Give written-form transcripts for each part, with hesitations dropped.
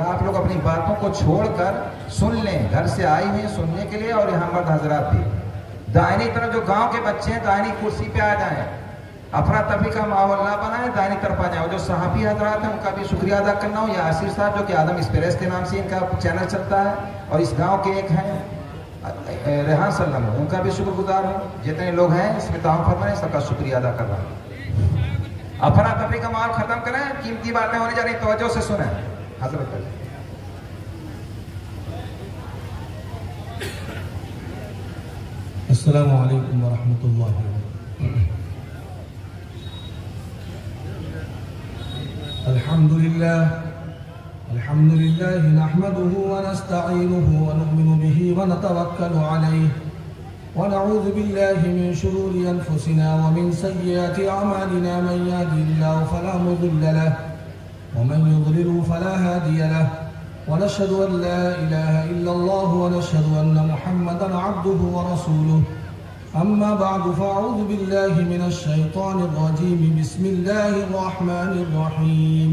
آپ لوگ اپنی باتوں کو چھوڑ کر سن لیں، گھر سے آئی ہیں سننے کے لیے، اور یہاں مرد حضرات بھی دائنی طرف جو گاؤں کے بچے ہیں دائنی کرسی پہ آ جائیں، افراتفری کا ماحول نہ بنائیں، دائنی طرف آ جائیں۔ اور جو صحافی حضرات ہیں ان کا بھی شکریہ ادا کرنا ہوں، یا آصر صاحب جو کہ آدم اسپریس کے نام سے ان کا چینل چلتا ہے، اور اس گاؤں کے ایک ہیں ریحان سلم، ان کا بھی شکر گزار ہوں۔ جتنے لوگ ہیں اس میں تعاون فرمائیں، سب کا شکریہ ادا کر رہا ہوں۔ افراتفری کا ماحول ختم کریں، قیمتی باتیں ہونے جا رہی، توجہ سے سنیں حضرت۔ السلام علیکم ورحمۃ اللہ وبرکاتہ۔ الحمد للہ نحمده ونستعینه ونؤمن به ونتوکل علیہ ونعوذ باللہ من شرور انفسنا ومن سیئات اعمالنا، من یهده اللہ فلا مضل له ومن يضلل فلا هادي له، ونشهد أن لا إله إلا الله ونشهد أن محمدا عبده ورسوله، أما بعد فأعوذ بالله من الشيطان الرجيم، بسم الله الرحمن الرحيم،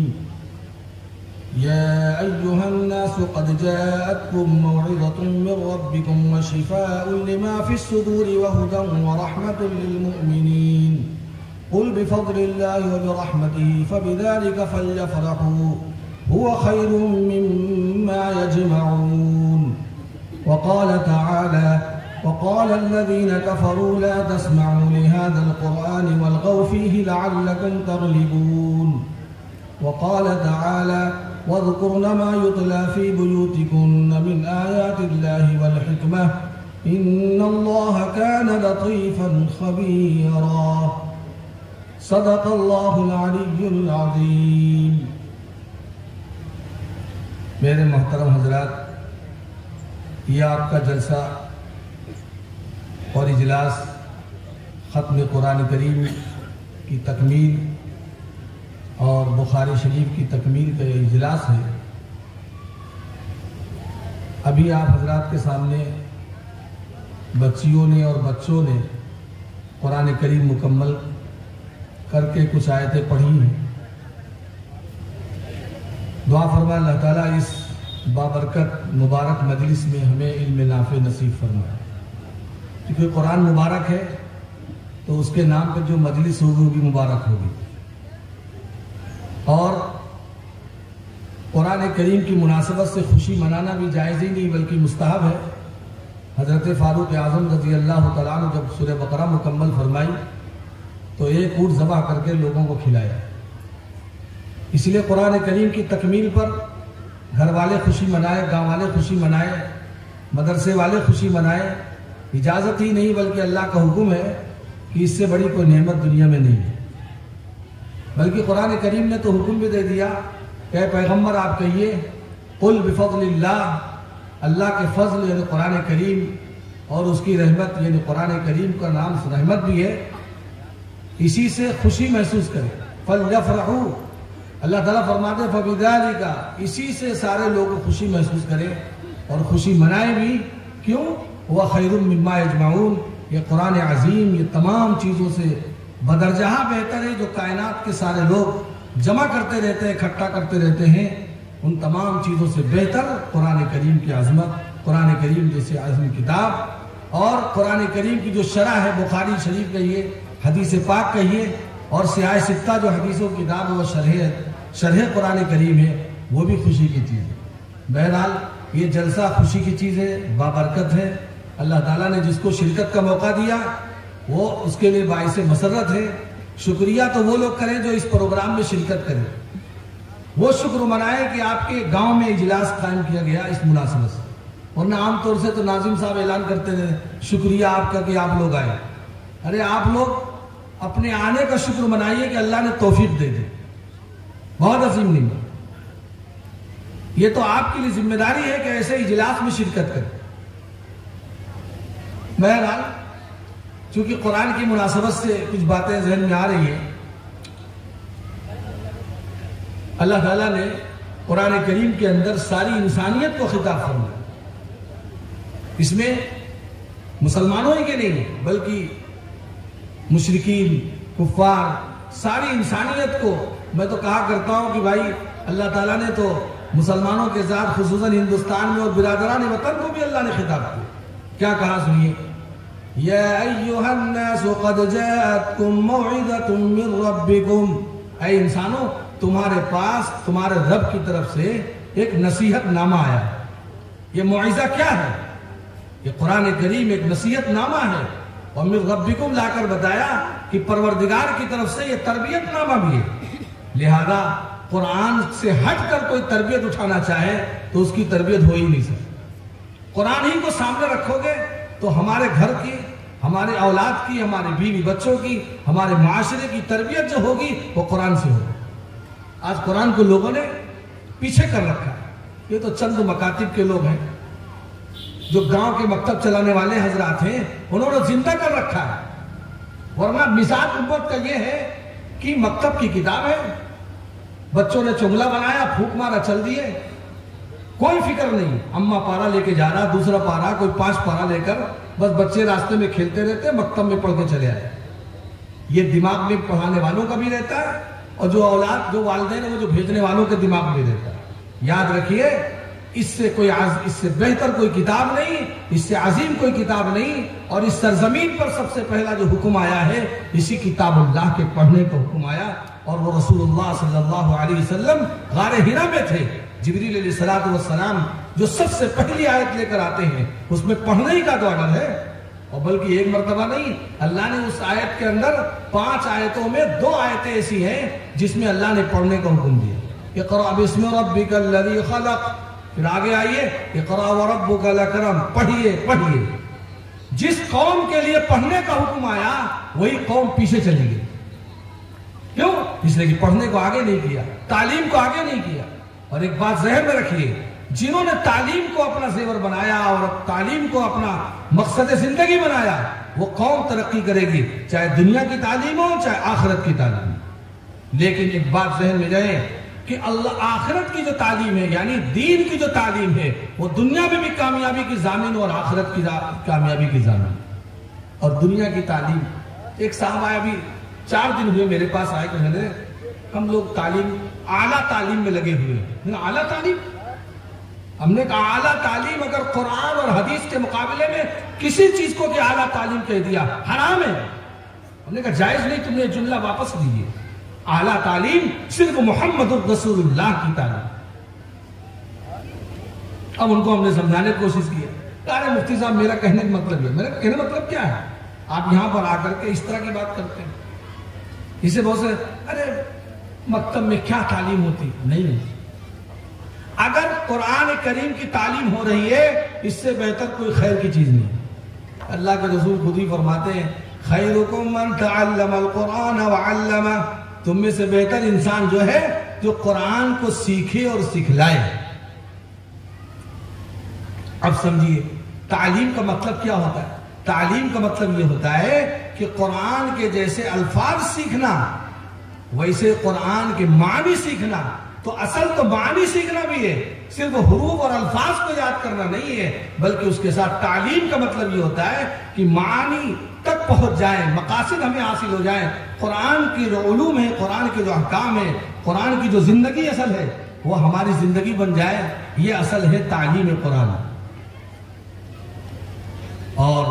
يا أيها الناس قد جاءتكم موعظة من ربكم وشفاء لما في الصدور وهدى ورحمة للمؤمنين، قل بفضل الله وبرحمته فبذلك فليفرحوا هو خير مما يجمعون، وقال تعالى وقال الذين كفروا لا تسمعوا لهذا القرآن والغوا فيه لعلكم تغلبون، وقال تعالى واذكرن ما يتلى في بيوتكن من آيات الله والحكمة إن الله كان لطيفا خبيرا، صدق الله العلي العظيم۔ میرے محترم حضرات، یہ آپ کا جلسہ اور اجلاس ختم قرآن کریم کی تکمیل اور بخاری شریف کی تکمیل کا یہ اجلاس ہے۔ ابھی آپ حضرات کے سامنے بچیوں نے اور بچوں نے قرآن کریم مکمل کر کے کچھ آیتیں پڑھی ہیں۔ دعا فرما اللہ تعالیٰ اس بابرکت مبارک مجلس میں ہمیں علم نافع نصیب فرمائے، کیونکہ قرآن مبارک ہے تو اس کے نام پر جو مجلس ہوگی وہ بھی مبارک ہوگی، اور قرآن کریم کی مناسبت سے خوشی منانا بھی جائز ہی نہیں بلکہ مستحب ہے۔ حضرت فاروق اعظم رضی اللہ تعالیٰ نے جب سورہ بقرہ مکمل فرمائی تو ایک اونٹ ذبح کر کے لوگوں کو کھلایا۔ اس لیے قرآن کریم کی تکمیل پر گھر والے خوشی منائے، گاؤں والے خوشی منائے، مدرسے والے خوشی منائے، اجازت ہی نہیں بلکہ اللہ کا حکم ہے کہ اس سے بڑی کوئی نعمت دنیا میں نہیں ہے۔ بلکہ قرآن کریم نے تو حکم بھی دے دیا کہ اے پیغمبر آپ کہیے قل بفضل اللہ، اللہ کے فضل یعنی قرآن کریم اور اس کی رحمت یعنی قرآن کریم کا نام رحمت بھی ہے، اسی سے خوشی محسوس کریں۔ فَلْيَفْرَحُوا، اللہ تعالیٰ فرماتے ہیں فَبِذَلِكَ، اسی سے سارے لوگ خوشی محسوس کریں اور خوشی منائیں بھی۔ کیوں؟ هُوَ خَيْرٌ مِّمَّا يَجْمَعُونَ، یہ قرآن عظیم یہ تمام چیزوں سے بدرجہ بہتر ہے جو کائنات کے سارے لوگ جمع کرتے رہتے ہیں، اکٹھا کرتے رہتے ہیں، ان تمام چیزوں سے بہتر قرآن کریم کی عظمت، قرآن کریم جیسے عظیم کتاب، اور قرآن کریم کی جو شرح ہے بخاری شریف کہیے، حدیث پاک کہیے، اور سیاہ ستہ جو حدیثوں کی کتاب ہے وہ شرح قرآن کریم ہے، وہ بھی خوشی کی چیز ہے۔ بہرحال یہ جلسہ خوشی کی چیز ہے، بابرکت ہے۔ اللہ تعالیٰ نے جس کو شرکت کا موقع دیا وہ اس کے لیے باعث مسرت ہے۔ شکریہ تو وہ لوگ کریں جو اس پروگرام میں شرکت کریں، وہ شکر منائے کہ آپ کے گاؤں میں اجلاس قائم کیا گیا اس مناسبت سے، ورنہ عام طور سے تو ناظم صاحب اعلان کرتے تھے شکریہ آپ کا کہ آپ لوگ آئے۔ ارے آپ لوگ اپنے آنے کا شکر منائیے کہ اللہ نے توفیق دے دی، بہت عظیم نعمت۔ یہ تو آپ کے لیے ذمہ داری ہے کہ ایسے اجلاس میں شرکت کریں۔ بہرحال چونکہ قرآن کی مناسبت سے کچھ باتیں ذہن میں آ رہی ہیں، اللہ تعالیٰ نے قرآن کریم کے اندر ساری انسانیت کو خطاب فرمایا۔ اس میں مسلمانوں ہی کے نہیں بلکہ مشرکین، کفار، ساری انسانیت کو، میں تو کہا کرتا ہوں کہ بھائی اللہ تعالیٰ نے تو مسلمانوں کے ساتھ خصوصاً ہندوستان میں اور برادران وطن کو بھی اللہ نے خطاب کیا. کیا کہا سنیے. یا ایھا الناس قد جاءتکم موعظۃ من ربکم. اے انسانوں، تمہارے پاس تمہارے رب کی طرف سے ایک نصیحت نامہ آیا. یہ موعظہ کیا ہے؟ یہ قرآن کریم ایک نصیحت نامہ ہے. اور من ربکم لا کر بتایا کہ پروردگار کی طرف سے یہ تربیت نامہ بھی ہے. لہذا قرآن سے ہٹ کر کوئی تربیت اٹھانا چاہے تو اس کی تربیت ہو ہی نہیں سکتی. قرآن ہی کو سامنے رکھو گے تو ہمارے گھر کی، ہمارے اولاد کی، ہمارے بیوی بچوں کی، ہمارے معاشرے کی تربیت جو ہوگی وہ قرآن سے ہوگی. آج قرآن کو لوگوں نے پیچھے کر رکھا ہے. یہ تو چند مکاتب کے لوگ ہیں جو گاؤں کے مکتب چلانے والے حضرات ہیں، انہوں نے زندہ کر رکھا ہے. ورنہ مزاج امت کا یہ ہے کہ مکتب کی کتاب ہے، بچوں نے چغلا بنایا، پھونک مارا، چل دیے، کوئی فکر نہیں. اما پارا لے کے جا رہا، دوسرا پارا، کوئی 5 پارا لے کر، بس بچے راستے میں کھیلتے رہتے، مکتب میں پڑھ کے چلے آئے. یہ دماغ میں پڑھانے والوں کا بھی رہتا ہے اور جو اولاد، جو والدین ہیں، وہ جو بھیجنے والوں کے دماغ میں رہتا ہے. یاد رکھیے، اس سے بہتر کوئی کتاب نہیں، اس سے عظیم کوئی کتاب نہیں. اور اس سرزمین پر سب سے پہلا جو حکم آیا ہے، اسی کتاب اللہ کے پڑھنے کا حکم آیا. اور وہ رسول اللہ صلی اللہ علیہ وسلم غار حرا میں تھے. جبریل علیہ السلام جو سب سے پہلی آیت لے کر آتے ہیں، اس میں پڑھنے ہی کا تو آڈر ہے. اور بلکہ ایک مرتبہ نہیں، اللہ نے اس آیت کے اندر 5 آیتوں میں 2 آیتیں ایسی ہیں جس میں اللہ نے پڑھنے کا حکم دیا. اقرأ باسم ربک الذی خلق. پھر آگے آئیے، اقرأ وربک الاکرم. پڑھیے. جس قوم کے لیے پڑھنے کا حکم آیا وہی قوم پیچھے چلی گئی. کیوں؟ اس لیے کہ پڑھنے کو آگے نہیں کیا، تعلیم کو آگے نہیں کیا. اور ایک بات ذہن میں رکھیے، جنہوں نے تعلیم کو اپنا زیور بنایا اور تعلیم کو اپنا مقصد زندگی بنایا، وہ قوم ترقی کرے گی، چاہے دنیا کی تعلیم ہو چاہے آخرت کی تعلیم. لیکن ایک بات ذہن میں جائے کہ اللہ آخرت کی جو تعلیم ہے، یعنی دین کی جو تعلیم ہے، وہ دنیا میں بھی کامیابی کی ضامن اور آخرت کی کامیابی کی ضامن. اور دنیا کی تعلیم، ایک صاحب آیا، ابھی 4 دن ہوئے میرے پاس آئے، کہ ہم لوگ تعلیم، اعلیٰ تعلیم میں لگے ہوئے ہیں. اعلیٰ تعلیم، ہم نے کہا اعلیٰ تعلیم اگر قرآن اور حدیث کے مقابلے میں کسی چیز کو کہ اعلیٰ تعلیم کہہ دیا حرام ہے. ہم نے کہا جائز نہیں، تم نے جملہ واپس لیجیے. اعلیٰ تعلیم صرف محمد رسول اللہ کی تعلیم. اب ان کو ہم نے سمجھانے کی کوشش کی. ارے مفتی صاحب، میرا کہنے کا مطلب ہے، میرا کہنے کا مطلب کیا ہے؟ آپ یہاں پر آ کر کے اس طرح کی بات کرتے ہیں. اسے بہت سے، ارے مکتب میں کیا تعلیم ہوتی؟ نہیں. اگر قرآن کریم کی تعلیم ہو رہی ہے، اس سے بہتر کوئی خیر کی چیز نہیں. اللہ کے رسول خود ہی فرماتے ہیں، خیرکم من تعلم القرآن وعلمہ. تم میں سے بہتر انسان جو ہے جو قرآن کو سیکھے اور سکھلائے. اب سمجھیے تعلیم کا مطلب کیا ہوتا ہے. تعلیم کا مطلب یہ ہوتا ہے کہ قرآن کے جیسے الفاظ سیکھنا، ویسے قرآن کے معنی سیکھنا. تو اصل تو معنی سیکھنا بھی ہے، صرف حروف اور الفاظ کو یاد کرنا نہیں ہے، بلکہ اس کے ساتھ تعلیم کا مطلب یہ ہوتا ہے کہ معنی تک پہنچ جائیں، مقاصد ہمیں حاصل ہو جائیں. قرآن کی جو علوم ہے، قرآن کے جو احکام ہے، قرآن کی جو زندگی اصل ہے، وہ ہماری زندگی بن جائے. یہ اصل ہے تعلیم قرآن. اور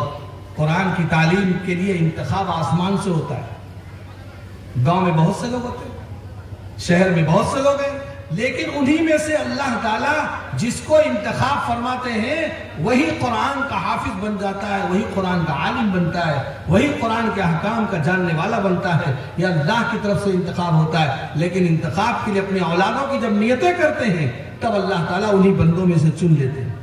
قرآن کی تعلیم کے لیے انتخاب آسمان سے ہوتا ہے. گاؤں میں بہت سے لوگ ہوتے ہیں، شہر میں بہت سے لوگ ہیں، لیکن انہی میں سے اللہ تعالیٰ جس کو انتخاب فرماتے ہیں وہی قرآن کا حافظ بن جاتا ہے، وہی قرآن کا عالم بنتا ہے، وہی قرآن کے احکام کا جاننے والا بنتا ہے. یہ اللہ کی طرف سے انتخاب ہوتا ہے. لیکن انتخاب کے لیے اپنی اولادوں کی جب نیتیں کرتے ہیں تب اللہ تعالیٰ انہی بندوں میں سے چن لیتے ہیں.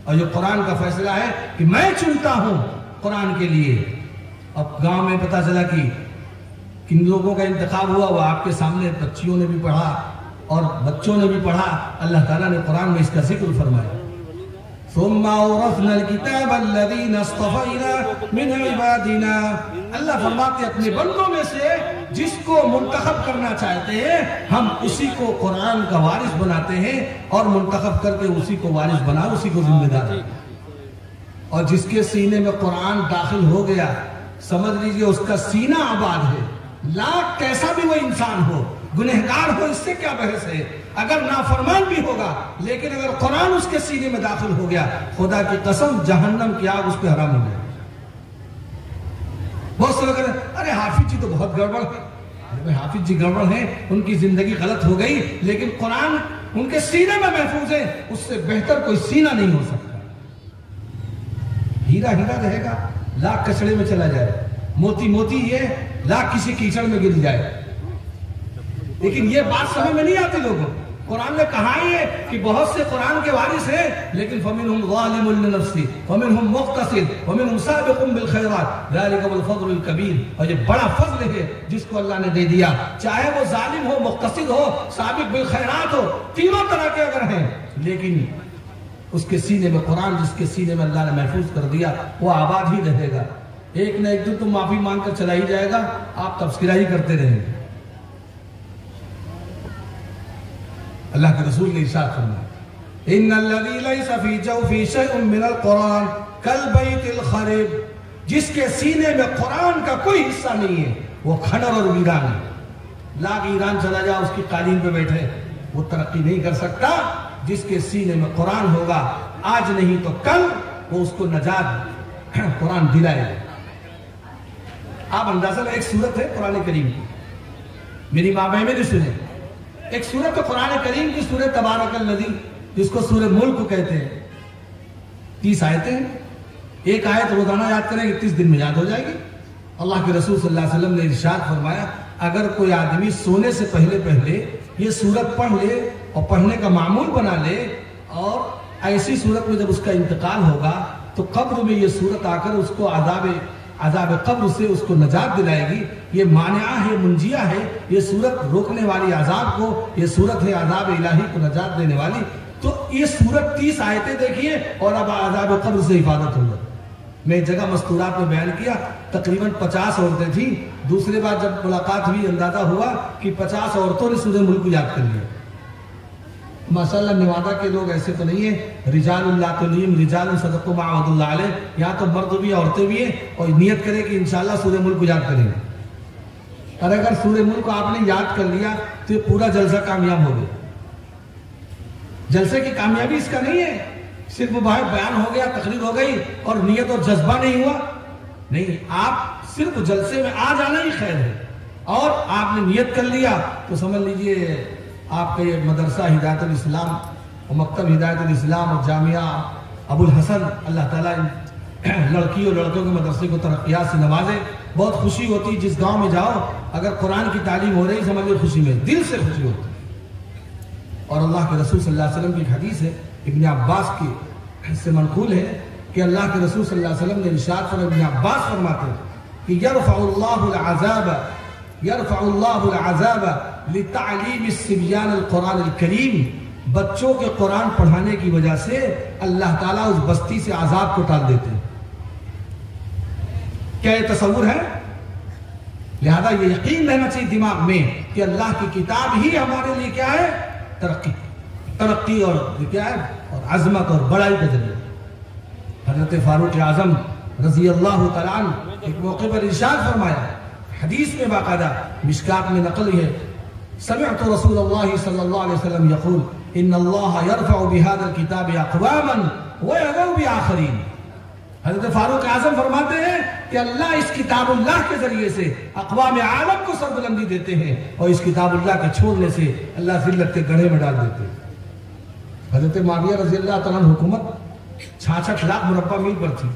اور یہ قرآن کا فیصلہ ہے کہ میں چنتا ہوں قرآن کے لیے. اب گاؤں میں پتا چلا کہ کن لوگوں کا انتخاب ہوا، وہ آپ کے سامنے بچیوں نے بھی پڑھا اور بچوں نے بھی پڑھا. اللہ تعالیٰ نے قرآن میں اس کا ذکر فرمایا. ثم اورثنا الكتاب الذين اصطفينا من عبادنا. اللہ فرماتے اپنے بندوں میں سے جس کو منتخب کرنا چاہتے ہیں ہم اسی کو قرآن کا وارث بناتے ہیں، اور منتخب کر کے اسی کو وارث بنا، اسی کو ذمہ دار. اور جس کے سینے میں قرآن داخل ہو گیا، سمجھ لیجئے اس کا سینہ آباد ہے. لاکھ کیسا بھی وہ انسان ہو، گنہگار ہو، اس سے کیا بحث ہے؟ اگر نافرمان بھی ہوگا لیکن اگر قرآن اس کے سینے میں داخل ہو گیا، خدا کی قسم جہنم کی آگ اس پہ حرام ہو گیا۔ بہت سے لوگ کہتے ہیں ارے حافظ جی تو بہت گڑبڑ ہے، حافظ جی گڑبڑ ہیں، ان کی زندگی غلط ہو گئی، لیکن قرآن ان کے سینے میں محفوظ ہے، اس سے بہتر کوئی سینہ نہیں ہو سکتا۔ ہیرا ہیرا رہے گا، لاکھ کچڑے میں چلا جائے، موتی موتی یہ لاکھ کسی کیچڑ میں گر جائے، لیکن یہ بات سمجھ میں نہیں آتی لوگوں۔ قرآن نے کہا ہی ہے کہ بہت سے قرآن کے وارث ہیں، لیکن فَمِنْهُمْ ظَالِمٌ لِنَفْسِهِ وَمِنْهُمْ مُقْتَصِدٌ وَمِنْهُمْ سَابِقٌ بِالْخَيْرَاتِ ذَلِكَ هُوَ الْفَضْلُ الْكَبِيرُ۔ اور یہ بڑا فضل ہے جس کو اللہ نے دے دیا، چاہے وہ ظالم ہو، مقتصد ہو، سابق بالخیرات ہو، تینوں طرح کے اگر ہیں، لیکن اس کے سینے میں قرآن، جس کے سینے میں اللہ نے محفوظ کر دیا، وہ آباد ہی رہے گا۔ ایک نہ ایک دن تو معافی مانگ کر چلا ہی جائے گا، آپ تبصرہ ہی کرتے رہیں گے۔ اللہ کے رسول نے ارشاد فرمایا ان الذی لیس فی جوفی شیء من القرآن کالبیت الخرب، جس کے سینے میں قرآن کا کوئی حصہ نہیں ہے وہ کھنڈر اور ویران ہے۔ لاکھ ایران چلا جا اس کی قالین پہ بیٹھے، وہ ترقی نہیں کر سکتا۔ جس کے سینے میں قرآن ہوگا، آج نہیں تو کل وہ اس کو نجات قرآن دلائے گا۔ آپ اندازہ لیں، ایک سورت ہے قرآن کریم کی، میری ماں بہن نے سنے، ایک سورت تو قرآن کریم کی سورت تبارک الذی، جس کو سورہ ملک کہتے ہیں، 30 آیتیں ہیں۔ ایک آیت روزانہ یاد کریں گے 30 دن میں یاد ہو جائے گی۔ اللہ کے رسول صلی اللہ علیہ وسلم نے ارشاد فرمایا اگر کوئی آدمی سونے سے پہلے یہ سورت پڑھ لے اور پڑھنے کا معمول بنا لے، اور ایسی صورت میں جب اس کا انتقال ہوگا تو قبر میں یہ سورت آ کر اس کو عذاب قبر سے اس کو نجات دلائے گی۔ یہ مانعہ ہے، منجیہ ہے، یہ صورت روکنے والی عذاب کو، یہ صورت ہے عذاب الہی کو نجات دینے والی۔ تو یہ صورت 30 آیتیں دیکھیے اور اب عذاب قبر سے حفاظت ہوگا۔ میں ایک جگہ مستورات میں بیان کیا، تقریباً 50 عورتیں تھیں، دوسرے بار جب ملاقات ہوئی اندازہ ہوا کہ 50 عورتوں نے سورہ ملک کو یاد کر لیا۔ ماشاءاللہ نوادہ کے لوگ ایسے تو نہیں ہیں، رجال اللہ تلیم رجال صدقوا ما عهد اللہ علیہ، یہاں تو مرد بھی عورتیں بھی ہیں، اور نیت کرے کہ انشاءاللہ سورہ ملک کو یاد کریں گے۔ اور اگر سورہ ملک کو آپ نے یاد کر لیا تو یہ پورا جلسہ کامیاب ہو گیا۔ جلسے کی کامیابی اس کا نہیں ہے صرف باہر بیان ہو گیا، تقریر ہو گئی اور نیت اور جذبہ نہیں ہوا، نہیں، آپ صرف جلسے میں آ جانا ہی خیر ہے، اور آپ نے نیت کر لیا تو سمجھ لیجئے آپ کا یہ مدرسہ ہدایت الاسلام اور مکتب ہدایت الاسلام اور جامعہ ابو الحسن، اللہ تعالیٰ لڑکی اور لڑکوں کے مدرسے کو ترقیات سے نوازے۔ بہت خوشی ہوتی جس گاؤں میں جاؤ اگر قرآن کی تعلیم ہو رہی، سمجھ لیں خوشی میں، دل سے خوشی ہوتی۔ اور اللہ کے رسول صلی اللہ علیہ وسلم کی ایک حدیث ہے، ابن عباس کی سے منقول ہے کہ اللہ کے رسول صلی اللہ علیہ وسلم نے ارشاد فرمایا، ابن عباس فرماتے ہیں کہ یرفع اللہ العذاب لتعلیم الصبیان القرآن الکریم، بچوں کے قرآن پڑھانے کی وجہ سے اللہ تعالیٰ اس بستی سے عذاب کو ٹال دیتے ہیں۔ کیا یہ تصور ہے؟ لہذا یہ یقین رہنا چاہیے دماغ میں کہ اللہ کی کتاب ہی ہمارے لیے کیا ہے؟ ترقی اور کیا ہے؟ اور عظمت اور بڑائی کا ذریعہ۔ حضرت فاروق اعظم رضی اللہ تعالیٰ عنہ ایک موقع پر ارشاد فرمایا، حدیث میں باقاعدہ مشکات میں نقل ہے، سمعت رسول اللہ صلی اللہ علیہ وسلم یقول ان اللہ یرفع بهذا الكتاب اقواما ويضع بآخرین۔ حضرت فاروق اعظم فرماتے ہیں کہ اللہ اس کتاب اللہ کے ذریعے سے اقوام عالم کو سربلندی دیتے ہیں، اور اس کتاب اللہ کے چھوڑنے سے اللہ ذلت کے گڑھے میں ڈال دیتے ہیں۔ حضرت معاویہ رضی اللہ تعالیٰ عنہ حکومت 66 لاکھ مربع میل پر تھی۔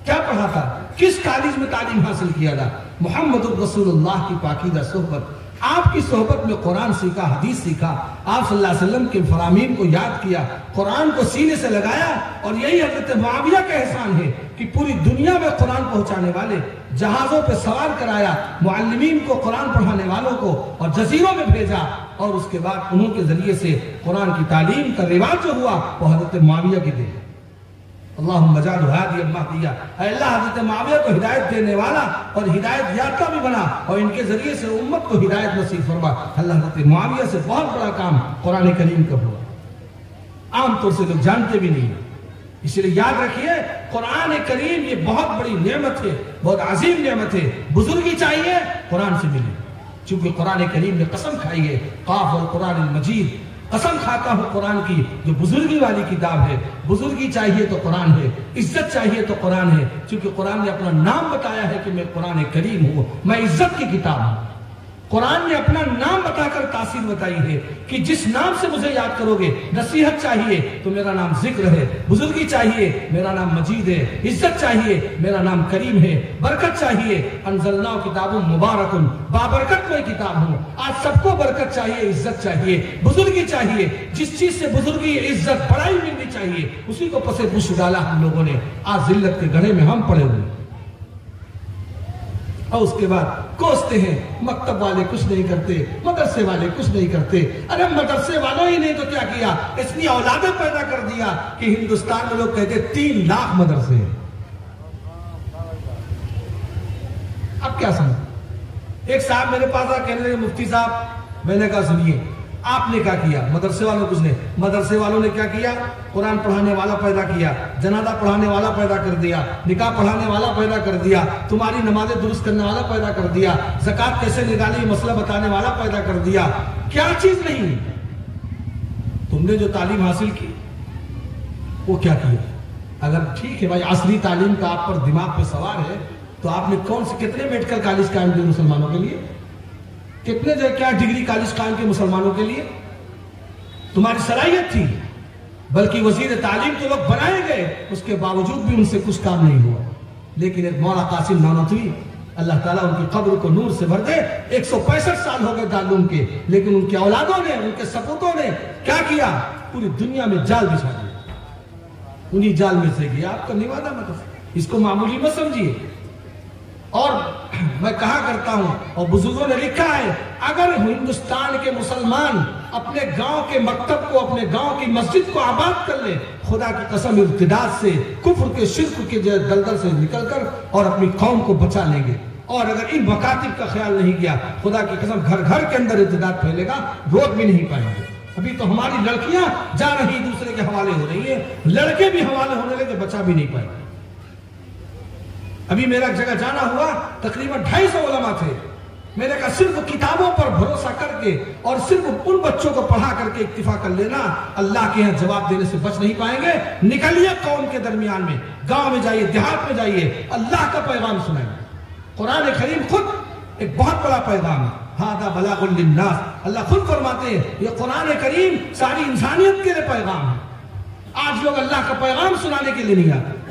کیا پڑھا تھا؟ کس کالج میں تعلیم حاصل کیا تھا؟ محمد الرسول اللہ کی پاکیزہ صحبت، آپ کی صحبت میں قرآن سیکھا، حدیث سیکھا، آپ صلی اللہ علیہ وسلم کے فرامین کو یاد کیا، قرآن کو سینے سے لگایا۔ اور یہی حضرت معاویہ کا احسان ہے کہ پوری دنیا میں قرآن پہنچانے والے جہازوں پہ سوار کرایا، معلمین کو، قرآن پڑھانے والوں کو، اور جزیروں میں بھیجا، اور اس کے بعد انہوں کے ذریعے سے قرآن کی تعلیم کا رواج جو ہوا وہ حضرت معاویہ کی دے۔ اللہم اجعلہ ہادیا مہدیا، اے اللہ حضرت معاویہ کو ہدایت دینے والا اور ہدایت یافتہ بھی بنا، اور ان کے ذریعے سے امت کو ہدایت نصیب فرما۔ اللہ حضرت معاویہ سے بہت بڑا کام قرآن کریم کا ہوا، عام طور سے لوگ جانتے بھی نہیں، اس لیے یاد رکھیے قرآن کریم یہ بہت بڑی نعمت ہے، بہت عظیم نعمت ہے۔ بزرگی چاہیے قرآن سے ملے، چونکہ قرآن کریم نے قسم کھائی ہے، قاف والقرآن المجید، قسم کھاتا ہوں قرآن کی جو بزرگی والی کتاب ہے، بزرگی چاہیے تو قرآن ہے، عزت چاہیے تو قرآن ہے، چونکہ قرآن نے اپنا نام بتایا ہے کہ میں قرآن کریم ہوں، میں عزت کی کتاب ہوں۔ قرآن نے اپنا نام بتا کر تاثیر بتائی ہے کہ جس نام سے مجھے یاد کرو گے، نصیحت چاہیے تو میرا نام ذکر ہے، بزرگی چاہیے میرا نام مجید ہے، عزت چاہیے میرا نام کریم ہے، برکت چاہیے انزلنا کتاب مبارک، بابرکت میں کتاب ہوں۔ آج سب کو برکت چاہیے، عزت چاہیے، بزرگی چاہیے، جس چیز سے بزرگی عزت بڑائی ملنی چاہیے اسی کو پس پش ڈالا ہم لوگوں نے۔ آج ذلت کے گڑھے میں ہم پڑے ہوئے، اور اس کے بعد کوستے ہیں مکتب والے کچھ نہیں کرتے، مدرسے والے کچھ نہیں کرتے۔ ارے مدرسے والوں ہی نہیں تو کیا کیا، اتنی اولادیں پیدا کر دیا کہ ہندوستان میں لوگ کہتے 3 لاکھ مدرسے ہیں۔ اب کیا سمجھ؟ ایک صاحب میرے پاس آ کہنے لگے مفتی صاحب، میں نے کہا سنیے آپ نے کیا کیا؟ مدرسے والوں کچھ نہیں، مدرسے والوں نے کیا کیا؟ قرآن پڑھانے والا پیدا کیا، جنازہ پڑھانے والا پیدا کر دیا، نکاح پڑھانے والا پیدا کر دیا، تمہاری نمازیں درست کرنے والا پیدا کر دیا، زکوٰۃ کیسے نکالی مسئلہ بتانے والا پیدا کر دیا۔ کیا چیز نہیں؟ تم نے جو تعلیم حاصل کی وہ کیا کیا؟ اگر ٹھیک ہے بھائی عصری تعلیم کا آپ پر دماغ پہ سوار ہے تو آپ نے کون سے کتنے میڈیکل کالج قائم کیے مسلمانوں کے لیے؟ کتنے کیا ڈگری کالج قائم کے مسلمانوں کے لیے؟ تمہاری صلاحیت تھی، بلکہ وزیر تعلیم تو لوگ بنائے گئے، اس کے باوجود بھی ان سے کچھ کام نہیں ہوا۔ لیکن ایک مولانا قاسم نانوتوی، اللہ تعالیٰ ان کی قبر کو نور سے بھر دے، 165 سال ہو گئے دارالعلوم کے، لیکن ان کے اولادوں نے، ان کے سپوتوں نے کیا کیا؟ پوری دنیا میں جال بچھا دیا، انہی جال میں سے گیا۔ آپ کا نوادہ مطلب اس کو معمولی مت سمجھیے۔ اور میں کہا کرتا ہوں اور بزرگوں نے لکھا ہے، اگر ہندوستان کے مسلمان اپنے گاؤں کے مکتب کو، اپنے گاؤں کی مسجد کو آباد کر لے، خدا کی قسم ارتداد سے، کفر کے شرک کے دلدل سے نکل کر اور اپنی قوم کو بچا لیں گے۔ اور اگر ان مکاتب کا خیال نہیں کیا، خدا کی قسم گھر گھر کے اندر ارتداد پھیلے گا، روک بھی نہیں پائیں گے۔ ابھی تو ہماری لڑکیاں جا رہی دوسرے کے حوالے ہو رہی ہیں، لڑکے بھی حوالے ہونے لگے، بچا بھی نہیں پائیں گے۔ ابھی میرا جگہ جانا ہوا، تقریباً 250 علماء تھے۔ میں نے کہا صرف کتابوں پر بھروسہ کر کے اور صرف ان بچوں کو پڑھا کر کے اکتفا کر لینا، اللہ کے یہاں جواب دینے سے بچ نہیں پائیں گے۔ نکلیے قوم کے درمیان میں، گاؤں میں جائیے، دیہات میں جائیے، اللہ کا پیغام سنائیں۔ قرآن کریم خود ایک بہت بڑا پیغام ہے، ھذا بلاغ للناس۔ اللہ خود فرماتے ہیں یہ قرآن کریم ساری انسانیت کے لیے پیغام ہے۔ آج لوگ اللہ کا پیغام سنانے کے لیے نہیں آتے۔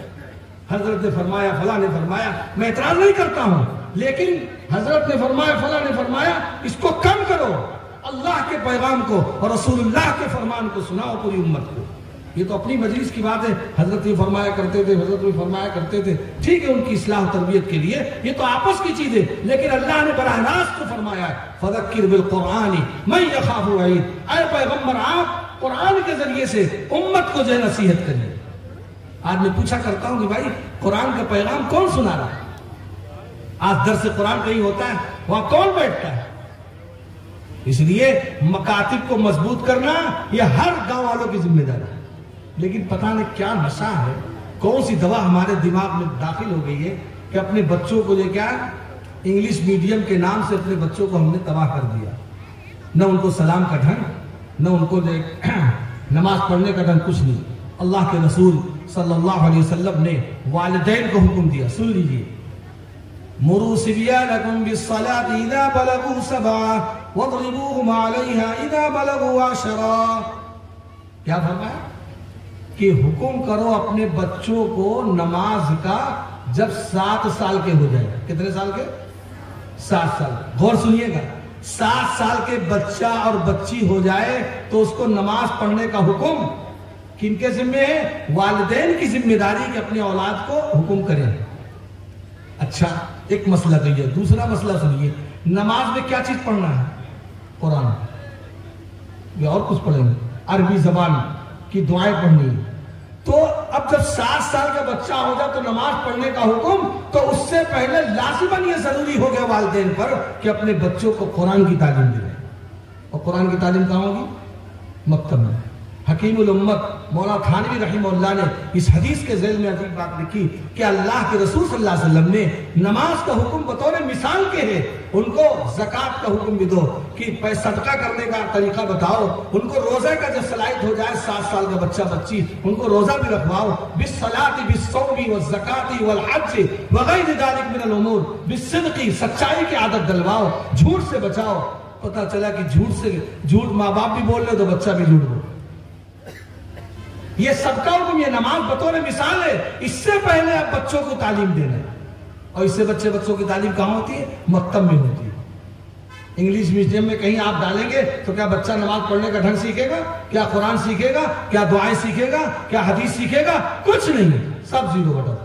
حضرت نے فرمایا، فلاں نے فرمایا، میں اعتراض نہیں کرتا ہوں، لیکن حضرت نے فرمایا، فلاں نے فرمایا، اس کو کم کرو، اللہ کے پیغام کو اور رسول اللہ کے فرمان کو سناؤ پوری امت کو۔ یہ تو اپنی مجلس کی بات ہے، حضرت یہ فرمایا کرتے تھے، حضرت یہ فرمایا کرتے تھے، ٹھیک ہے ان کی اصلاح و تربیت کے لیے، یہ تو آپس کی چیز ہے، لیکن اللہ نے براہ راست کو فرمایا ہے فذکر بالقرآن من یخاف وعید۔ اے پیغمبر آپ قرآن کے ذریعے سے امت کو جو نصیحت کریے۔ آج میں پوچھا کرتا ہوں کہ بھائی قرآن کا پیغام کون سنا رہا ہے؟ آج درس قرآن کہیں ہوتا ہے، وہاں کون بیٹھتا ہے؟ اس لیے مکاتب کو مضبوط کرنا یہ ہر گاؤں والوں کی ذمہ داری ہے۔ لیکن پتہ نہیں کیا نشہ ہے، کون سی دوا ہمارے دماغ میں داخل ہو گئی ہے کہ اپنے بچوں کو جو کیا انگلش میڈیم کے نام سے اپنے بچوں کو ہم نے تباہ کر دیا۔ نہ ان کو سلام کا ڈھنگ، نہ ان کو نماز پڑھنے کا ڈھنگ، کچھ نہیں۔ اللہ کے رسول صلی اللہ علیہ وسلم نے والدین کو حکم دیا، سن لیجئے، مروا صبیانکم بالصلاۃ اذا بلغوا 7 واضربوہم علیہا اذا بلغوا 10۔ کیا فرمایا؟ کہ حکم کرو اپنے بچوں کو نماز کا جب 7 سال کے ہو جائے۔ کتنے سال کے؟ 7 سال۔ غور سنیے گا، 7 سال کے بچہ اور بچی ہو جائے تو اس کو نماز پڑھنے کا حکم کن کے ذمہ ہے؟ والدین کی ذمہ داری کہ اپنے اولاد کو حکم کریں۔ اچھا ایک مسئلہ کہیے، دوسرا مسئلہ سنیے، نماز میں کیا چیز پڑھنا ہے؟ قرآن، یا اور کچھ پڑھیں گے؟ عربی زبان کی دعائیں پڑھنی ہے۔ تو اب جب 7 سال کا بچہ ہو جائے تو نماز پڑھنے کا حکم، تو اس سے پہلے لازماً یہ ضروری ہو گیا والدین پر کہ اپنے بچوں کو قرآن کی تعلیم دیں۔ اور قرآن کی تعلیم کہاں ہوگی؟ مکتب میں۔ حکیم الامت مولانا تھانوی رحمہ اللہ نے اس حدیث کے ذیل میں عجیب بات لکھی کہ اللہ کے رسول صلی اللہ علیہ وسلم نے نماز کا حکم بطور مثال کے ہے، ان کو زکوٰۃ کا حکم بھی دو کہ صدقہ کرنے کا طریقہ بتاؤ، ان کو روزہ کا جب صلاحیت ہو جائے 7 سال کا بچہ بچی ان کو روزہ بھی رکھواؤ، بالصلاۃ بالصوم والزکاۃ والحج وغیر ذلک من الامور، بالصدق سچائی کی عادت دلواؤ، جھوٹ سے بچاؤ۔ پتہ چلا کہ جھوٹ ماں باپ بھی بول رہے تو بچہ بھی جھوٹ بول۔ یہ سب کا حکم، یہ نماز بطور مثال ہے۔ اس سے پہلے آپ بچوں کو تعلیم دینا ہے، اور اس سے بچوں کی تعلیم کہاں ہوتی ہے؟ مکتب میں ہوتی ہے۔ انگلش میڈیم میں کہیں آپ ڈالیں گے تو کیا بچہ نماز پڑھنے کا ڈھنگ سیکھے گا؟ کیا قرآن سیکھے گا؟ کیا دعائیں سیکھے گا؟ کیا حدیث سیکھے گا؟ کچھ نہیں، سب زیرو بٹن۔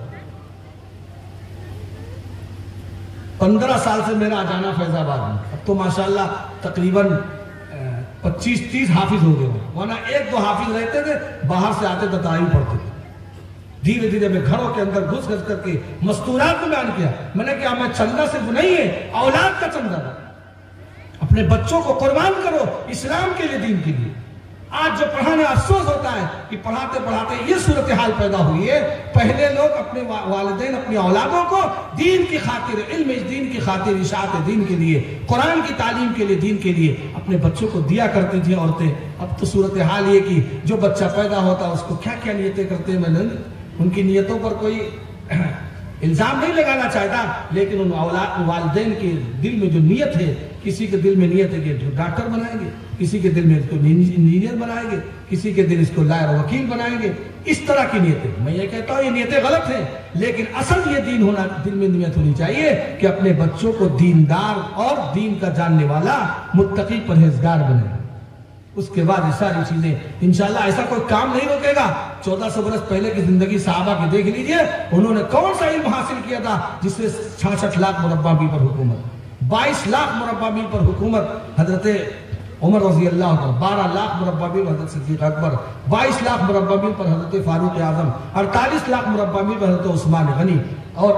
15 سال سے میرا جانا فیض آباد میں، اب تو ماشاءاللہ تقریباً 25-30 حافظ ہو گئے ہوں، ورنہ 1-2 حافظ رہتے تھے، باہر سے آتے تھے تعلیم پڑھتے تھے۔ دھیرے دھیرے میں گھروں کے اندر گھس کر کے مستورات میں بیان کیا، میں نے کہا میں چندہ صرف نہیں ہے، اولاد کا چندہ ہے۔ اپنے بچوں کو قربان کرو اسلام کے لیے، دین کے لیے۔ آج جو پڑھانے افسوس ہوتا ہے کہ پڑھاتے پڑھاتے یہ صورتحال پیدا ہوئی ہے۔ پہلے لوگ اپنے والدین اپنی اولادوں کو دین کی خاطر، علم دین کی خاطر، اشاعت دین کے لیے، قرآن کی تعلیم کے لیے، دین کے لیے اپنے بچوں کو دیا کرتی تھی عورتیں۔ اب تو صورتحال یہ کہ جو بچہ پیدا ہوتا ہے اس کو کیا کیا نیتیں کرتے ہیں، میں نے ان کی نیتوں پر کوئی الزام نہیں لگانا چاہتا، لیکن ان والدین کے دل میں جو نیت ہے، کسی کے دل میں نیت ہے کہ جو ڈاکٹر بنائیں گے، کسی کے دل میں اس کو انجینئر بنائیں گے، کسی کے دل اس کو لائر وکیل بنائیں گے، اس طرح کی نیتیں۔ میں یہ کہتا ہوں یہ نیتیں غلط ہیں، لیکن اصل یہ دین ہونا، دل میں نیت ہونی چاہیے کہ اپنے بچوں کو دیندار اور دین کا جاننے والا، متقی، پرہیزگار بنے۔ اس کے بعد یہ ساری چیزیں انشاءاللہ ایسا کوئی کام نہیں روکے گا۔ 1400 برس پہلے کی زندگی صحابہ کی دیکھ لیجئے، انہوں نے کون سا علم حاصل کیا تھا جس سے 66 لاکھ مربع میل پر حکومت، 22 لاکھ مربع میل پر حکومت حضرت عمر رضی اللہ عنہ، 12 لاکھ مربع میل حضرت صدیق اکبر، 22 لاکھ مربع میل پر حضرت فاروق اعظم، 48 لاکھ مربع میل پر حضرت عثمان غنی، اور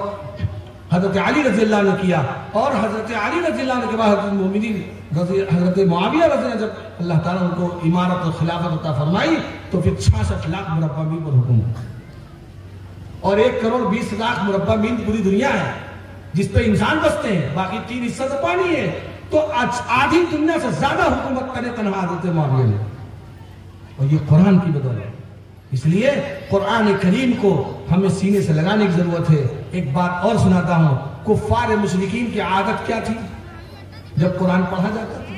حضرت علی رضی اللہ عنہ کیا، اور حضرت علی رضی اللہ عنہ کے بعد حضرت المومنین حضرت معاویہ رضی اللہ عنہ، جب اللہ تعالیٰ ان کو امارت اور خلافت عطا فرمائی تو پھر 66 لاکھ مربع میل پر حکومت، اور 1 کروڑ 20 لاکھ مربع میل پوری دنیا ہے جس پہ انسان بستے ہیں، باقی 3 حصہ تو پانی ہے۔ تو آدھی دنیا سے زیادہ حکومت کرے تنہا حضرت معاویہ نے، اور یہ قرآن کی بدولت۔ اس لیے قرآن کریم کو ہمیں سینے سے لگانے کی ضرورت ہے۔ ایک بات اور سناتا ہوں، کفار مشرکین کی عادت کیا تھی؟ جب قرآن پڑھا جاتا تھا،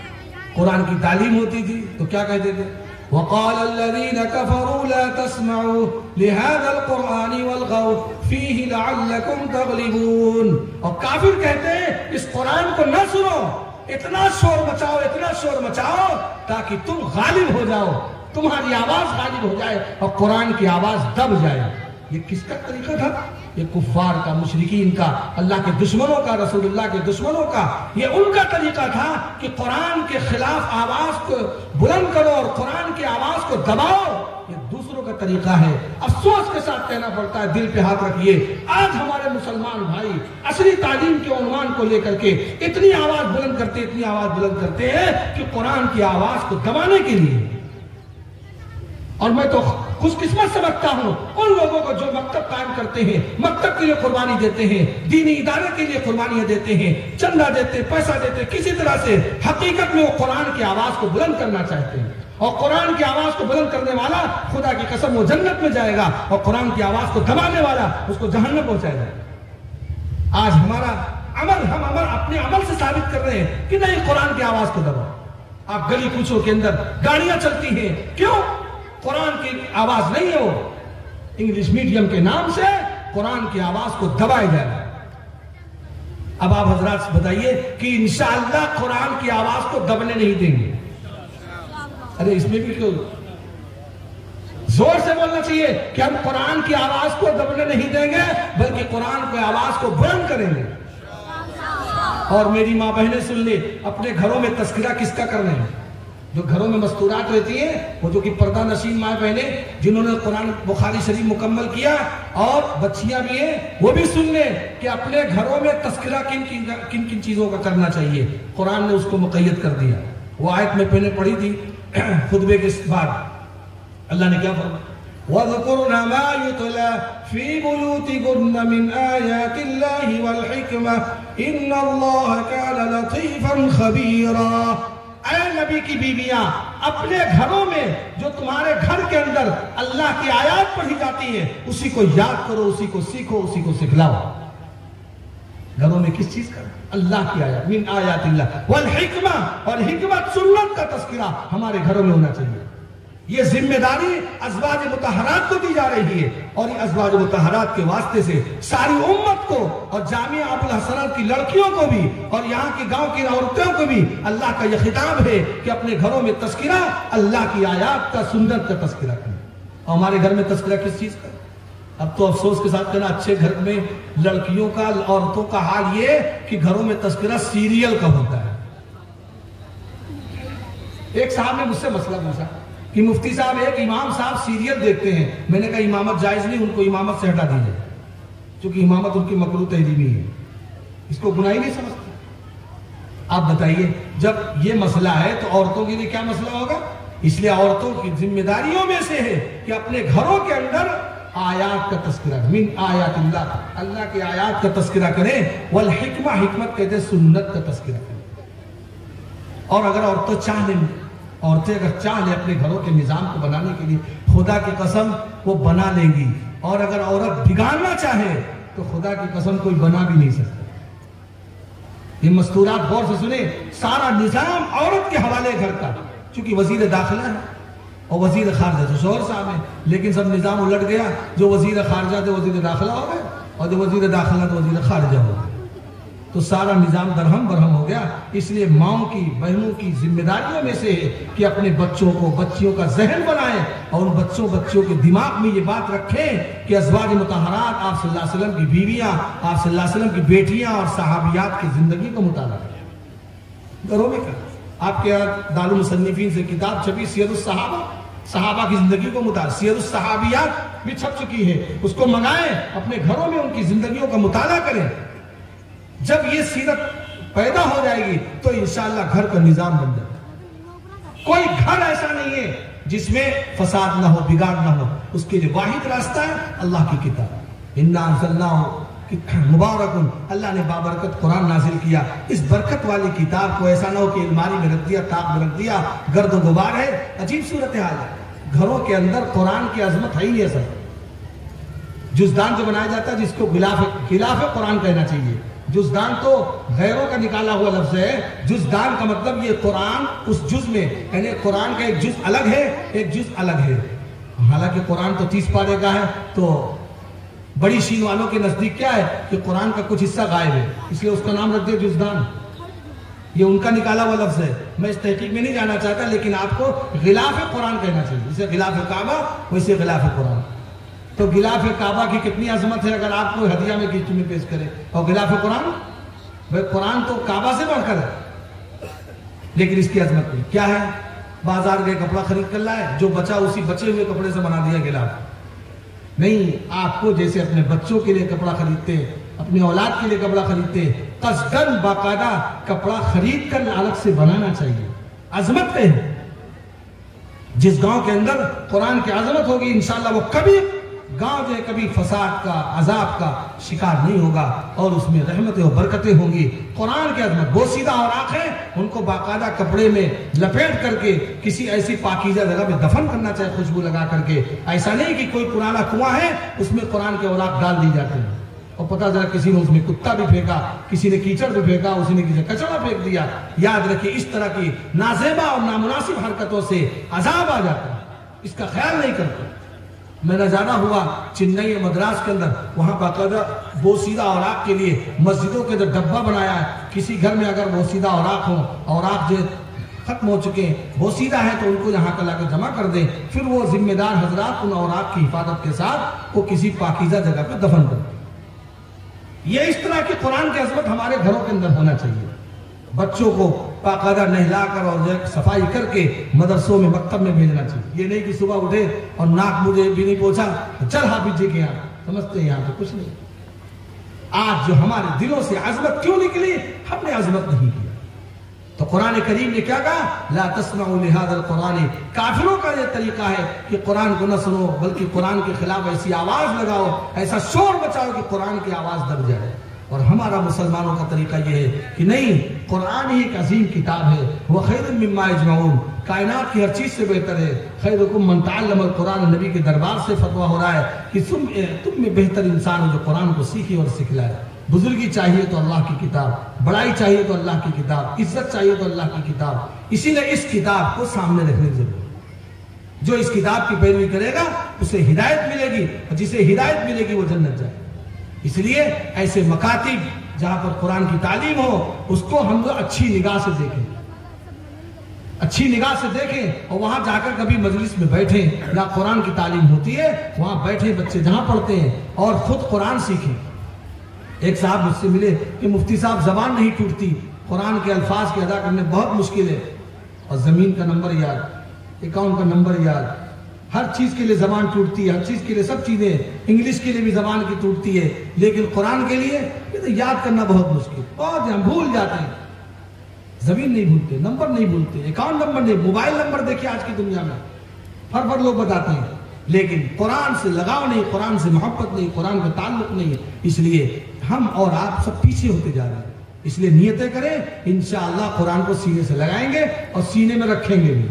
قرآن کی تعلیم ہوتی تھی تو کیا کہتے تھے؟ وَقَالَ الَّذِينَ كَفَرُوا لَا تَسْمَعُوا لِهَذَا الْقُرْآنِ وَالْغَوْا فِيهِ لَعَلَّكُمْ تَغْلِبُونَ۔ اور کافر کہتے ہیں اس قرآن کو نہ سنو، اتنا شور مچاؤ، اتنا شور مچاؤ تاکہ تم غالب ہو جاؤ، تمہاری آواز غالب ہو جائے اور قرآن کی آواز دب جائے۔ یہ کس کا طریقہ تھا؟ یہ کفار کا، مشرکین کا، اللہ کے دشمنوں کا، رسول اللہ کے دشمنوں کا۔ یہ ان کا طریقہ تھا کہ قرآن کے خلاف آواز کو بلند کرو اور قرآن کی آواز کو دباؤ۔ یہ دوسروں کا طریقہ ہے۔ افسوس کے ساتھ کہنا پڑتا ہے، دل پہ ہاتھ رکھیے، آج ہمارے مسلمان بھائی عصری تعلیم کے عنوان کو لے کر کے اتنی آواز بلند کرتے ہیں کہ قرآن کی آواز کو دبانے کے لیے۔ اور میں تو خوش قسمت سمجھتا ہوں ان لوگوں کو جو مکتب قائم کرتے ہیں، مکتب کے لیے قربانی دیتے ہیں، دینی ادارے کے لیے قربانیاں دیتے ہیں، چندہ دیتے، پیسہ دیتے، کسی طرح سے حقیقت میں وہ قرآن کی آواز کو بلند کرنا چاہتے ہیں۔ اور قرآن کی آواز کو بلند کرنے والا خدا کی قسم وہ جنت میں جائے گا، اور قرآن کی آواز کو دبانے والا اس کو جہنم پہنچائے گا۔ آج ہمارا عمل، ہم اپنے عمل سے ثابت کر رہے ہیں کہ نہیں قرآن کی آواز کو دباؤ۔ آپ گلی کوچوں کے اندر گاڑیاں چلتی ہیں، کیوں؟ قرآن کی آواز نہیں ہے، وہ انگلش میڈیم کے نام سے قرآن کی آواز کو دبائے جائے گا۔ اب آپ حضرات بتائیے کہ انشاءاللہ قرآن کی آواز کو دبنے نہیں دیں گے۔ ارے اس میں بھی کیوں زور سے بولنا چاہیے کہ ہم قرآن کی آواز کو دبنے نہیں دیں گے، بلکہ قرآن کی آواز کو بلند کریں گے۔ اور میری ماں بہنیں سن لیں، اپنے گھروں میں تذکرہ کس کا کرنا ہے؟ جو گھروں میں مستورات رہتی ہیں، وہ جو کہ پردہ نشین ماں بہنیں جنہوں نے قرآن بخاری شریف مکمل کیا، اور بچیاں بھی ہیں، وہ بھی سن لیں کہ اپنے گھروں میں تذکرہ کن کن چیزوں کا کرنا چاہیے۔ قرآن نے اس کو مقید کر دیا۔ وہ آیت میں پہلے پڑھی تھی خطبے کے بعد، اللہ نے کیا فرمایا؟ وَاذْكُرْنَ مَا يُتْلَى فِي بُيُوتِكُنَّ مِنْ آيَاتِ اللَّهِ وَالْحِكْمَةِ إِنَّ اللَّهَ كَانَ لَطِيفًا خَبِيرًا۔ اے نبی کی بیویاں، اپنے گھروں میں جو تمہارے گھر کے اندر اللہ کی آیات پڑھی جاتی ہیں اسی کو یاد کرو، اسی کو سیکھو، اسی کو سکھلاؤ۔ گھروں میں کس چیز کا؟ اللہ کی آیات، من آیات اللہ والحکمہ، اور حکمت سنت کا تذکرہ ہمارے گھروں میں ہونا چاہیے۔ یہ ذمہ داری ازواج مطہرات کو دی جا رہی ہے، اور یہ ازواج مطہرات کے واسطے سے ساری امت کو اور جامعہ ابو الحسنات کی لڑکیوں کو بھی اور یہاں کی گاؤں کی عورتوں کو بھی اللہ کا یہ خطاب ہے کہ اپنے گھروں میں تذکرہ اللہ کی آیات کا، سنت کا تذکرہ کریں۔ اور ہمارے گھر میں تذکرہ کس چیز کا؟ اب تو افسوس کے ساتھ کہنا، اچھے گھر میں لڑکیوں کا، عورتوں کا حال یہ کہ گھروں میں تذکرہ سیریل کا ہوتا ہے۔ ایک صاحب نے مجھ سے مسئلہ پوچھا کہ مفتی صاحب، ایک امام صاحب سیریل دیکھتے ہیں۔ میں نے کہا امامت جائز نہیں، ان کو امامت سے ہٹا دیجئے، چونکہ امامت ان کی مکروہ تحریمی ہے، اس کو گناہ نہیں سمجھتے۔ آپ بتائیے، جب یہ مسئلہ ہے تو عورتوں کے لیے کیا مسئلہ ہوگا؟ اس لیے عورتوں کی ذمہ داریوں میں سے ہے کہ اپنے گھروں کے اندر آیات کا تذکرہ، من آیات اللہ، اللہ کی آیات کا تذکرہ کریں، والحکمہ، حکمت کہتے ہیں سنت کا تذکرہ کریں۔ اور اگر عورتیں چاہ لیں اپنے گھروں کے نظام کو بنانے کے لیے، خدا کی قسم وہ بنا لیں گی، اور اگر عورت بگاڑنا چاہے تو خدا کی قسم کوئی بنا بھی نہیں سکتا۔ یہ مستورات غور سے سنیں، سارا نظام عورت کے حوالے گھر کا، چونکہ وزیر داخلہ ہے اور وزیر خارجہ تو شوہر صاحب ہے، لیکن سب نظام الٹ گیا، جو وزیر خارجہ تھے وزیر داخلہ ہو گئے، اور جو وزیر داخلہ تھے وزیر خارجہ ہو گئے، تو سارا نظام درہم برہم ہو گیا۔ اس لیے ماؤں کی، بہنوں کی ذمہ داریوں میں سے ہے کہ اپنے بچوں کو، بچیوں کا ذہن بنائیں، اور ان بچوں کے دماغ میں یہ بات رکھیں کہ ازواج مطہرات، آپ صلی اللہ علیہ وسلم کی بیویاں، آپ صلی اللہ علیہ وسلم کی بیٹیاں اور صحابیات کی زندگی کو مطالعہ کریں۔ گھروں میں کیا؟ آپ کے دارالمصنفین سے کتاب چھپی سیر الصحابہ، صحابہ کی زندگی کو مطالعہ، سیر الصحابیات بھی چھپ چکی ہے، اس کو منگائیں، اپنے گھروں میں ان کی زندگیوں کا مطالعہ کریں۔ جب یہ سیرت پیدا ہو جائے گی تو انشاءاللہ گھر کا نظام بن جائے گا۔ کوئی گھر ایسا نہیں ہے جس میں فساد نہ ہو، بگاڑ نہ ہو۔ اس کے لیے واحد راستہ ہے اللہ کی کتاب، انا انزلناہ مبارک، اللہ نے بابرکت قرآن نازل کیا۔ اس برکت والی کتاب کو ایسا نہ ہو کہ الماری میں رکھ دیا، تاق میں رکھ دیا، گرد و غبار ہے، عجیب صورتحال ہے۔ گھروں کے اندر قرآن کی عظمت ہے ہی نہیں ایسا۔ جزدان جو بنایا جاتا ہے، جس کو خلاف قرآن کہنا چاہیے، جزدان تو غیروں کا نکالا ہوا لفظ ہے۔ جزدان کا مطلب یہ قرآن اس جز میں، یعنی قرآن کا ایک جز الگ ہے، ایک جز الگ ہے۔ حالانکہ قرآن تو 30 پارے کا ہے، تو بڑی شین والوں کے نزدیک کیا ہے کہ قرآن کا کچھ حصہ غائب ہے، اس لیے اس کا نام رکھ دیا جزدان۔ یہ ان کا نکالا ہوا لفظ ہے، میں اس تحقیق میں نہیں جانا چاہتا، لیکن آپ کو غلاف قرآن کہنا چاہیے، جسے غلاف کعبہ ویسے غلاف قرآن۔ تو غلاف کعبہ کی کتنی عظمت ہے اگر آپ کو ہدیہ میں گفٹ میں پیش کرے، اور غلاف قرآن، بھائی قرآن تو کعبہ سے بڑھ کر ہے، لیکن اس کی عظمت نہیں۔ کیا ہے؟ بازار گئے کپڑا خرید کر لائے، جو بچا اسی بچے ہوئے کپڑے سے بنا دیا غلاف۔ نہیں، آپ کو جیسے اپنے بچوں کے لیے کپڑا خریدتے، اپنے اولاد کے لیے کپڑا خریدتے، قصداً باقاعدہ کپڑا خرید کر الگ سے بنانا چاہیے۔ عظمت ہے، جس گاؤں کے اندر قرآن کی عظمت ہوگی انشاءاللہ وہ کبھی گاؤں جو ہے کبھی فساد کا، عذاب کا شکار نہیں ہوگا، اور اس میں رحمتیں و برکتیں ہوں گی۔ قرآن کی عظمت، بوسیدہ اور آنکھیں، ان کو باقاعدہ کپڑے میں لپیٹ کر کے کسی ایسی پاکیزہ جگہ میں دفن کرنا چاہے، خوشبو لگا کر کے۔ ایسا نہیں کہ کوئی پرانا کنواں ہے اس میں قرآن کے اوراق ڈال دی جاتے ہیں، اور پتہ ذرا کسی نے اس میں کتا بھی پھینکا، کسی نے کیچڑ بھی پھینکا، کسی نے کچڑا پھینک دیا۔ یاد رکھیے، اس طرح کی نازیبا اور نامناسب حرکتوں سے عذاب آ جاتا ہے، اس کا خیال نہیں کرتے۔ میں نہ جانا ہوا چنئی مدراس کے اندر، وہاں باقاعدہ بوسیدہ اوراق کے لیے مسجدوں کے اندر ڈبہ بنایا ہے۔ کسی گھر میں اگر بوسیدہ اوراق ہوں، اوراق جو ختم ہو چکے ہیں، بوسیدہ ہیں، تو ان کو یہاں کا لا کے جمع کر دیں، پھر وہ ذمہ دار حضرات ان اوراق کی حفاظت کے ساتھ وہ کسی پاکیزہ جگہ پہ دفن کر دیں۔ یہ اس طرح کی قرآن کی عظمت ہمارے گھروں کے اندر ہونا چاہیے۔ بچوں کو باقاعدہ نہلا کر اور صفائی کر کے مدرسوں میں، مکتب میں بھیجنا چاہیے۔ یہ نہیں کہ صبح اٹھے اور ناک مجھے بھی نہیں پہنچا، چل حافظ جی کے یہاں، سمجھتے ہیں یہاں تو کچھ نہیں۔ آج جو ہمارے دلوں سے عظمت کیوں نکلی؟ ہم نے عظمت نہیں کیا، تو قرآن کریم نے کیا کہا؟ لا تسمعوا لهذا القرآن. کافروں کا یہ طریقہ ہے کہ قرآن کو نہ سنو بلکہ قرآن کے خلاف ایسی آواز لگاؤ، ایسا شور بچاؤ کہ قرآن کی آواز دب جائے. اور ہمارا مسلمانوں کا طریقہ یہ ہے کہ نہیں، قرآن ہی ایک عظیم کتاب ہے. وہ خیر مما یجمعون، کائنات کی ہر چیز سے بہتر ہے. خیرکم من تعلم القرآن، نبی کے دربار سے فتویٰ ہو رہا ہے کہ تم میں بہتر انسان ہو جو قرآن کو سیکھے اور سکھلائے. بزرگی چاہیے تو اللہ کی کتاب، بڑائی چاہیے تو اللہ کی کتاب، عزت چاہیے تو اللہ کی کتاب. اسی لیے اس کتاب کو سامنے رکھنے کی ضرورت ہے. جو اس کتاب کی پیروی کرے گا اسے ہدایت ملے گی، اور جسے ہدایت ملے گی وہ جنت جائے. اس لیے ایسے مکاتب جہاں پر قرآن کی تعلیم ہو اس کو ہم لوگ اچھی نگاہ سے دیکھیں، اچھی نگاہ سے دیکھیں، اور وہاں جا کر کبھی مجلس میں بیٹھیں جہاں قرآن کی تعلیم ہوتی ہے، وہاں بیٹھے بچے جہاں پڑھتے ہیں اور خود قرآن سیکھیں. ایک صاحب مجھ سے ملے کہ مفتی صاحب زبان نہیں ٹوٹتی، قرآن کے الفاظ کے ادا کرنے بہت مشکل ہے، اور زمین کا نمبر یاد، اکاؤنٹ کا نمبر یاد، ہر چیز کے لیے زبان ٹوٹتی ہے، ہر چیز کے لیے سب چیزیں، انگلش کے لیے بھی زبان کی ٹوٹتی ہے، لیکن قرآن کے لیے یاد کرنا بہت مشکل، بہت ہم بھول جاتے ہیں. زمین نہیں بھولتے، نمبر نہیں بھولتے، اکاؤنٹ نمبر نہیں، موبائل نمبر دیکھیں آج کی دنیا میں ہر لوگ بتاتے ہیں، لیکن قرآن سے لگاؤ نہیں، قرآن سے محبت نہیں، قرآن کا تعلق نہیں. اس لیے ہم اور آپ سب پیچھے ہوتے جا رہے ہیں. اس لیے نیتیں کریں، انشاءاللہ قرآن کو سینے سے لگائیں گے اور سینے میں رکھیں گے بھی.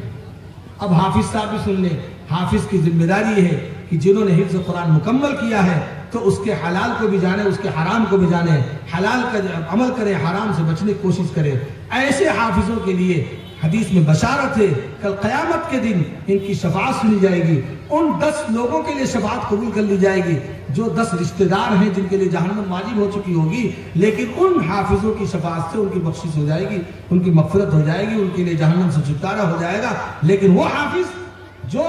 اب حافظ صاحب بھی سن لیں، حافظ کی ذمہ داری یہ ہے کہ جنہوں نے حفظ قرآن مکمل کیا ہے تو اس کے حلال کو بھی جانے، اس کے حرام کو بھی جانے، حلال کا عمل کرے، حرام سے بچنے کی کوشش کرے. ایسے حافظوں کے لیے حدیث میں بشارت ہے، کل قیامت کے دن ان کی شفاعت سنی جائے گی. ان 10 لوگوں کے لیے شفاعت قبول کر لی جائے گی جو 10 رشتہ دار ہیں جن کے لیے جہنم واجب ہو چکی ہوگی، لیکن ان حافظوں کی شفاعت سے ان کی بخشش ہو جائے گی، ان کی مغفرت ہو جائے گی، ان کے لیے جہنم سے چھٹکارا ہو جائے گا. لیکن وہ حافظ جو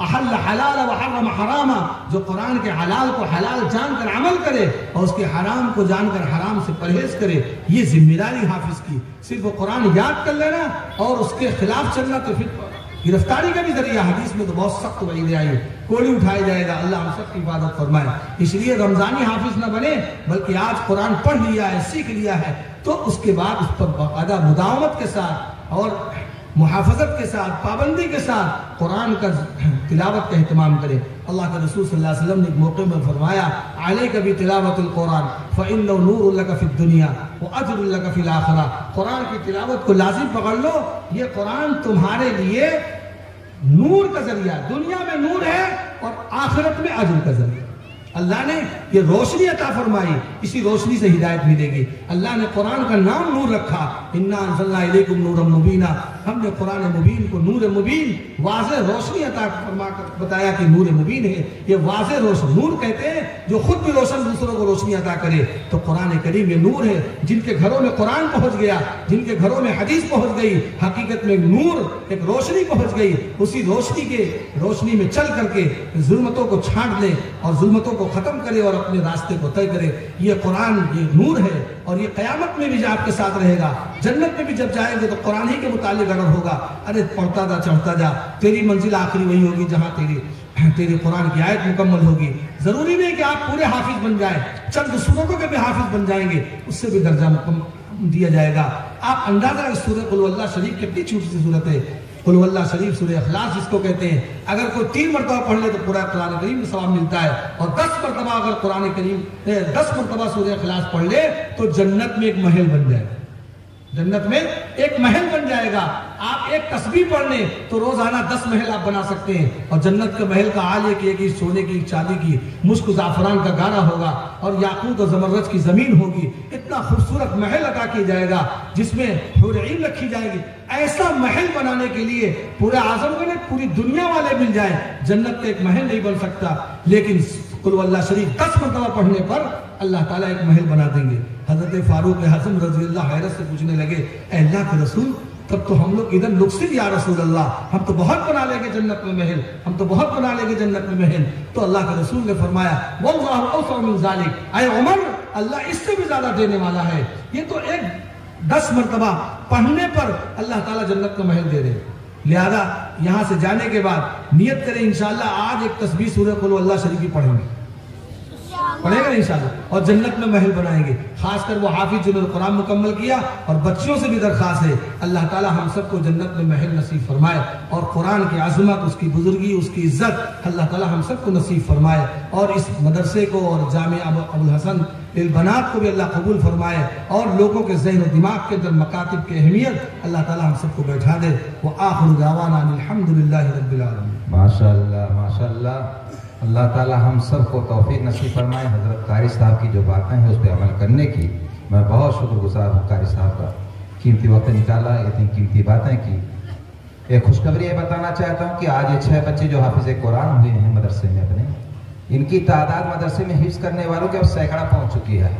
احل حلال و حرم حراما، جو قرآن کے حلال کو حلال جان کر عمل کرے اور اس کے حرام کو جان کر حرام سے پرہیز کرے، یہ ذمہ داری حافظ کی. صرف وہ قرآن یاد کر لینا اور اس کے خلاف چلنا تو پھر گرفتاری کا بھی ذریعہ. حدیث میں تو بہت سخت وعید آئی ہے، کوڑی اٹھایا جائے گا. اللہ ہم سب کی حفاظت فرمائے. اس لیے رمضانی حافظ نہ بنے بلکہ آج قرآن پڑھ لیا ہے، سیکھ لیا ہے تو اس کے بعد اس پر باقاعدہ مداومت کے ساتھ اور محافظت کے ساتھ، پابندی کے ساتھ قرآن کا تلاوت کا اہتمام کرے. اللہ کے رسول صلی اللہ علیہ وسلم نے ایک موقع میں فرمایا، علیک بتلاوت القرآن فإنه نور لك في الدنيا وأجر لك في الآخرة. قرآن کی تلاوت کو لازم پکڑ لو، یہ قرآن تمہارے لیے نور کا ذریعہ، دنیا میں نور ہے اور آخرت میں اجر کا ذریعہ. اللہ نے یہ روشنی عطا فرمائی، اسی روشنی سے ہدایت ملے گی. اللہ نے قرآن کا نام نور رکھا، انا انزلنا الیکم نورا مبینا. ہم نے قرآن مبین کو نور مبین، واضح روشنی عطا فرما کر بتایا کہ نور مبین ہے. یہ واضح روشن، نور کہتے ہیں جو خود بھی روشن دوسروں کو روشنی عطا کرے. تو قرآن کریم یہ نور ہے. جن کے گھروں میں قرآن پہنچ گیا، جن کے گھروں میں حدیث پہنچ گئی، حقیقت میں نور، ایک روشنی پہنچ گئی. اسی روشنی میں چل کر کے ظلمتوں کو چھانٹ لے اور ظلمتوں کو ختم کرے اور اپنے راستے کو طے کرے. یہ قرآن یہ نور ہے اور یہ قیامت میں بھی آپ کے ساتھ رہے گا. جنت میں بھی جب جائیں گے تو قرآن ہی کے متعلق عرض ہوگا، ارے پڑھتا جا چڑھتا جا، تیری منزل آخری وہی ہوگی جہاں تیری قرآن کی آیت مکمل ہوگی. ضروری نہیں کہ آپ پورے حافظ بن جائیں، چند صورتوں کے بھی حافظ بن جائیں گے اس سے بھی درجہ دیا جائے گا. آپ اندازہ سورہ قل اللہ شریف کتنی چھوٹی سی صورت ہے. قل اللہ شریف سورہ اخلاص جس کو کہتے ہیں، اگر کوئی 3 مرتبہ پڑھ لے تو پورا قرآن کریم کا ثواب ملتا ہے. اور 10 مرتبہ اگر قرآن کریم 10 مرتبہ سورہ اخلاص پڑھ لے تو جنت میں ایک محل بن جائے گا. جنت میں ایک محل بن جائے گا. آپ ایک تسبیح پڑھ لیں تو روزانہ 10 محل آپ بنا سکتے ہیں. اور جنت کے محل کا حال ہے کہ ایک سونے کی، چاندی کی، مشک و زعفران کا گارا ہوگا اور یاقوت و زمرد کی زمین ہوگی. اتنا خوبصورت محل عطا کیا جائے گا جس میں حور عین رکھی جائے گی. ایسا محل بنانے کے لیے پورے اعظم میں پوری دنیا والے مل جائیں، جنت کا ایک محل نہیں بن سکتا. لیکن قل اللہ شریف 10 مرتبہ پڑھنے پر اللہ تعالیٰ ایک محل بنا دیں گے. حضرت فاروق اعظم رضی اللہ حیرت سے پوچھنے لگے، اے اللہ کے رسول، تب تو ہم لوگ ادھر نقصد یا رسول اللہ، ہم تو بہت بنا لیں گے جنت میں محل، ہم تو بہت بنا لیں گے جنت میں محل. تو اللہ کے رسول نے فرمایا، واللہ اوسع من ذلک، اے عمر، اللہ اس سے بھی زیادہ دینے والا ہے. یہ تو ایک 10 مرتبہ پڑھنے پر اللہ تعالیٰ جنت کا محل دے رہے. لہذا یہاں سے جانے کے بعد نیت کریں انشاءاللہ آج ایک تسبیح سورہ قل اللہ شریف کی پڑھیں گے. پڑھے گا انشاءاللہ، اور جنت میں محل بنائیں گے. خاص کر وہ حافظ جنہوں نے قرآن مکمل کیا، اور بچیوں سے بھی درخواست ہے اللہ تعالی ہم سب کو جنت میں محل نصیب فرمائے، اور قرآن کی عظمت، اس کی بزرگی، اس کی عزت اللہ تعالی ہم سب کو نصیب فرمائے، اور اس مدرسے کو اور جامعہ ابو الحسن للبنات کو بھی اللہ قبول فرمائے، اور لوگوں کے ذہن و دماغ کے اندر مکاتب کی اہمیت اللہ تعالی ہم سب کو بیٹھا دے. وآخر دعوانا الحمدللہ رب العالمین. ماشاءاللہ ماشاءاللہ. اللہ تعالی ہم سب کو توفیق نصیب فرمائے حضرت قاری صاحب کی جو باتیں ہیں اس پہ عمل کرنے کی. میں بہت شکر گزار ہوں قاری صاحب کا، قیمتی وقت نکالا، اتنی قیمتی باتیں کی. ایک خوشخبری یہ بتانا چاہتا ہوں کہ آج یہ 6 بچے جو حافظ قرآن ہوئے ہیں مدرسے میں اپنے، ان کی تعداد مدرسے میں حفظ کرنے والوں کے اب سینکڑا پہنچ چکی ہے.